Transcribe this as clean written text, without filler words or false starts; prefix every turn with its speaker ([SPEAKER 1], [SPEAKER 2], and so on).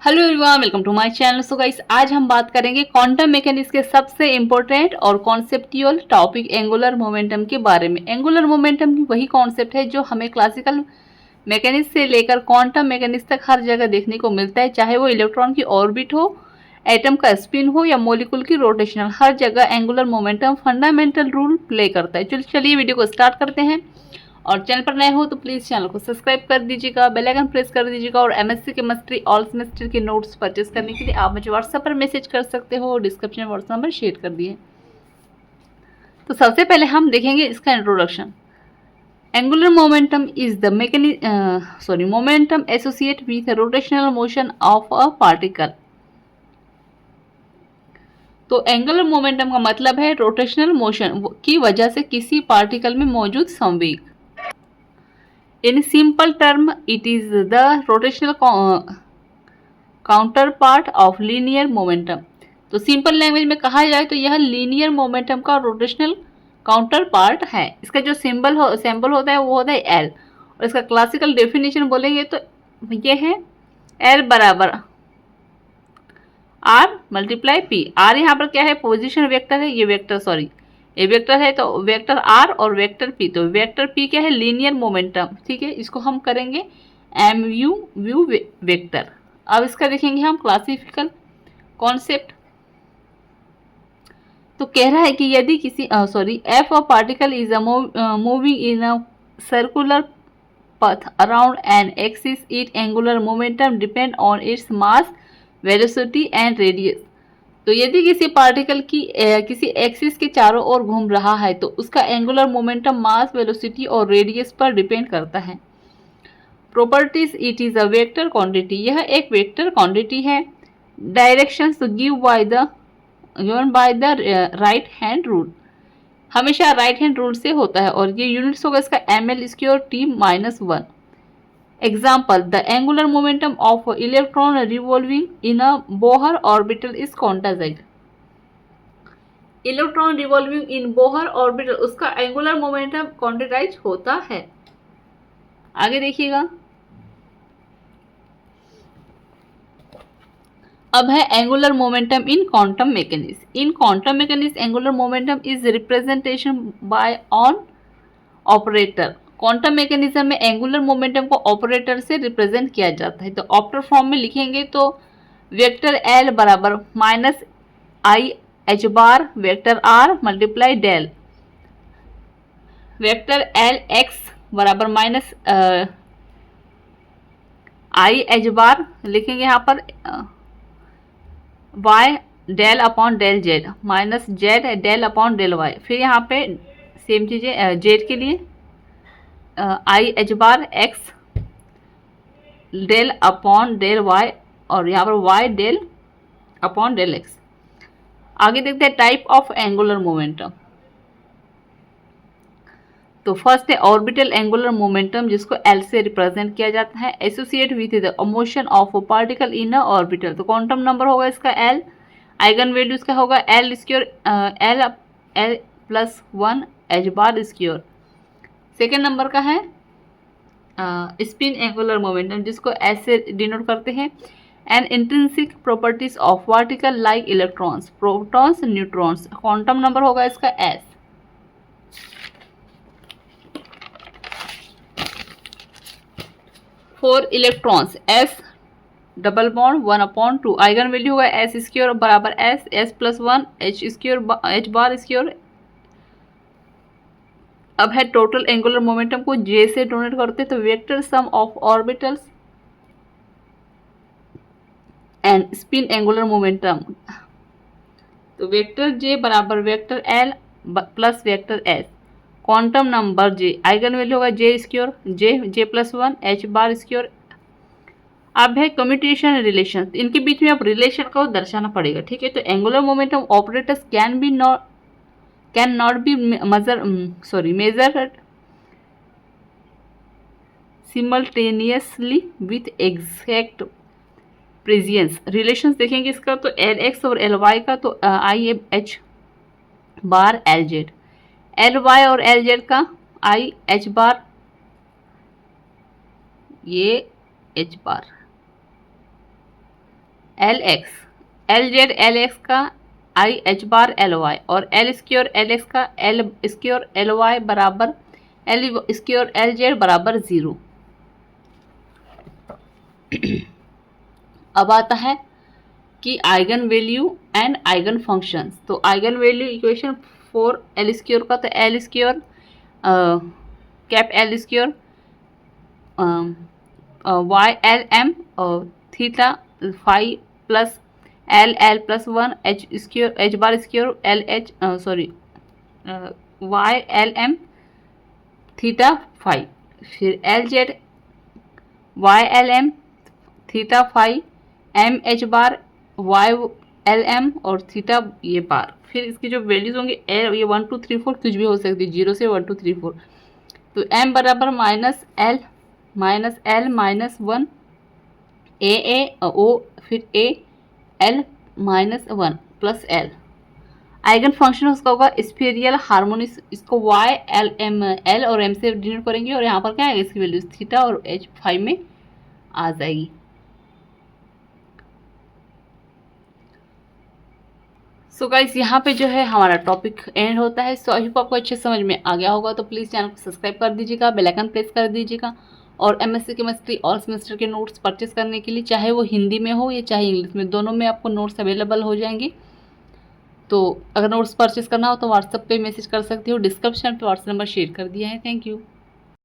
[SPEAKER 1] Hello everyone, welcome to my channel. So guys, आज हम बात करेंगे क्वांटम मैकेनिक्स के सबसे इम्पोर्टेंट और कॉन्सेप्चुअल टॉपिक एंगुलर मोमेंटम के बारे में। एंगुलर मोमेंटम की वही कॉन्सेप्ट है जो हमें क्लासिकल मैकेनिक्स से लेकर क्वांटम मैकेनिक्स तक हर जगह देखने को मिलता है, चाहे वो इलेक्ट्रॉन की ऑर्बिट हो, एटम का स्पिन हो या मॉलिक्यूल की रोटेशनल। हर जगह angular momentum fundamental role play करता है। चलिए वीडियो को स्टार्ट करते हैं। और चैनल पर नए हो तो प्लीज़ चैनल को सब्सक्राइब कर दीजिएगा, बेल आइकन प्रेस कर दीजिएगा। और एमएससी केमिस्ट्री ऑल सेमेस्टर के नोट्स परचेस करने के लिए आप मुझे व्हाट्सएप पर मैसेज कर सकते हो। डिस्क्रिप्शन में व्हाट्सएप नंबर शेयर कर दिए। तो सबसे पहले हम देखेंगे इसका introduction. Angular momentum is the momentum associate with rotational motion of a particle. तो एंगुलर मोमेंटम का मतलब है रोटेशनल मोशन की वजह से किसी पार्टिकल में मौजूद संवेग। In simple term, it is the rotational counterpart of linear momentum। तो सिंपल लैंग्वेज में कहा जाए तो यह लीनियर मोमेंटम का रोटेशनल काउंटर पार्ट है। इसका जो सैम्बल होता है वो होता है एल। और इसका क्लासिकल डेफिनेशन बोलेंगे तो ये है एल बराबर आर मल्टीप्लाई पी। आर यहाँ पर क्या है, पोजिशन वेक्टर है। ये वेक्टर है तो वेक्टर आर और वेक्टर पी। तो वेक्टर पी क्या है, लीनियर मोमेंटम। ठीक है, इसको हम करेंगे एम यू व्यू वेक्टर। अब इसका देखेंगे हम क्लासिकल कॉन्सेप्ट। तो कह रहा है कि यदि किसी F a particle is a moving in a circular path around an axis, its angular momentum depend on its mass, velocity and radius। तो यदि किसी पार्टिकल की किसी एक्सिस के चारों ओर घूम रहा है तो उसका एंगुलर मोमेंटम मास, वेलोसिटी और रेडियस पर डिपेंड करता है। Properties, it is a vector quantity. यह एक वेक्टर क्वांटिटी है। Directions given by the right hand rule. हमेशा राइट हैंड रूल से होता है और ये यूनिट्स होगा इसका ml² t-1। Example, the angular momentum of electron revolving in a Bohr orbital is quantized. Electron revolving in Bohr orbital, उसका angular momentum क्वांटिटाइज होता है। आगे देखिएगा, अब है angular momentum in quantum mechanics. In quantum mechanics angular momentum is representation bye on operator. Quantum mechanism में angular momentum को operator से रिप्रेजेंट किया जाता है। तो ऑपरेटर फॉर्म में लिखेंगे तो वेक्टर एल बराबर minus i H bar vector r multiply del. Vector L x बराबर माइनस आई एच बार लिखेंगे यहाँ पर y del upon del z minus z del upon del y. फिर यहाँ पे सेम चीज़ें जेड के लिए i H bar x del upon del y और यहाँ पर y del upon del x. आगे देखते हैं टाइप ऑफ एंगुलर मोमेंटम। तो फर्स्ट है ऑर्बिटल एंगुलर मोमेंटम, जिसको एल से रिप्रेजेंट किया जाता है। Associate with the motion of a particle in a orbital. तो क्वांटम नंबर होगा इसका एल। आइगन वैल्यू इसका होगा L square L plus 1 H bar square. Second number का है स्पिन एंगुलर मोमेंटम, जिसको एस से डिनोट करते हैं। And intrinsic properties of particle like electrons, protons, neutrons. Quantum number होगा इसका S. For electrons S double bond 1/2। Eigenvalue होगा S square बराबर S plus 1 H square H bar square. अब है टोटल एंगुलर मोमेंटम को जे से donate करते हैं। तो vector sum of orbitals and spin angular momentum. तो वेक्टर जे बराबर vector L plus vector S. Quantum number J, eigenvalue होगा J square J plus 1 H bar square. अब है कम्यूटेशन रिलेशन, इनके बीच में आप रिलेशन को दर्शाना पड़ेगा। ठीक है, तो angular momentum operators can not be measured simultaneously with exact presence. Relations देखेंगे इसका तो एल एक्स और एल वाई का, तो I H bar L Z. L Y और एल जेड का आई एच बार ये H bar. L X, L Z L X का I H bar L Y और एल स्क्योर एल एक्स का L square L Y बराबर L square L Z बराबर 0। अब आता है कि eigenvalue and eigenfunctions. तो eigenvalue equation for L square का, तो L square cap L square Y L M theta phi plus L L plus 1 H square H bar square L H sorry Y L M theta phi, फिर L Z Y L M theta phi M H bar Y L M और theta ये बार। फिर इसकी जो values होंगी L ये 1 2 3 4 कुछ भी हो सकती है 0 से 1 2 3 4। तो एम बराबर माइनस एल माइनस 1 ए ओ फिर A L minus 1 plus L. Eigen function उसका होगा स्फेरियल हार्मोनिक्स, इसको वाई एल एम एल और एम से डिनोट करेंगे और यहाँ पर क्या आएगा इसकी वैल्यूज थीटा और एच फाइव में आ जाएगी। सो गाइस यहाँ पे जो है हमारा टॉपिक एंड होता है। सो आई होप आपको अच्छे समझ में आ गया होगा। तो प्लीज़ चैनल को सब्सक्राइब कर दीजिएगा, बेल आइकन प्रेस कर दीजिएगा और एमएससी केमिस्ट्री ऑल सेमेस्टर के नोट्स परचेस करने के लिए चाहे वो हिंदी में हो या चाहे इंग्लिश में, दोनों में आपको नोट्स अवेलेबल हो जाएंगे। तो अगर नोट्स परचेस करना हो तो व्हाट्सएप पे मैसेज कर सकते हो, डिस्क्रिप्शन पे व्हाट्सएप नंबर शेयर कर दिया है। Thank you.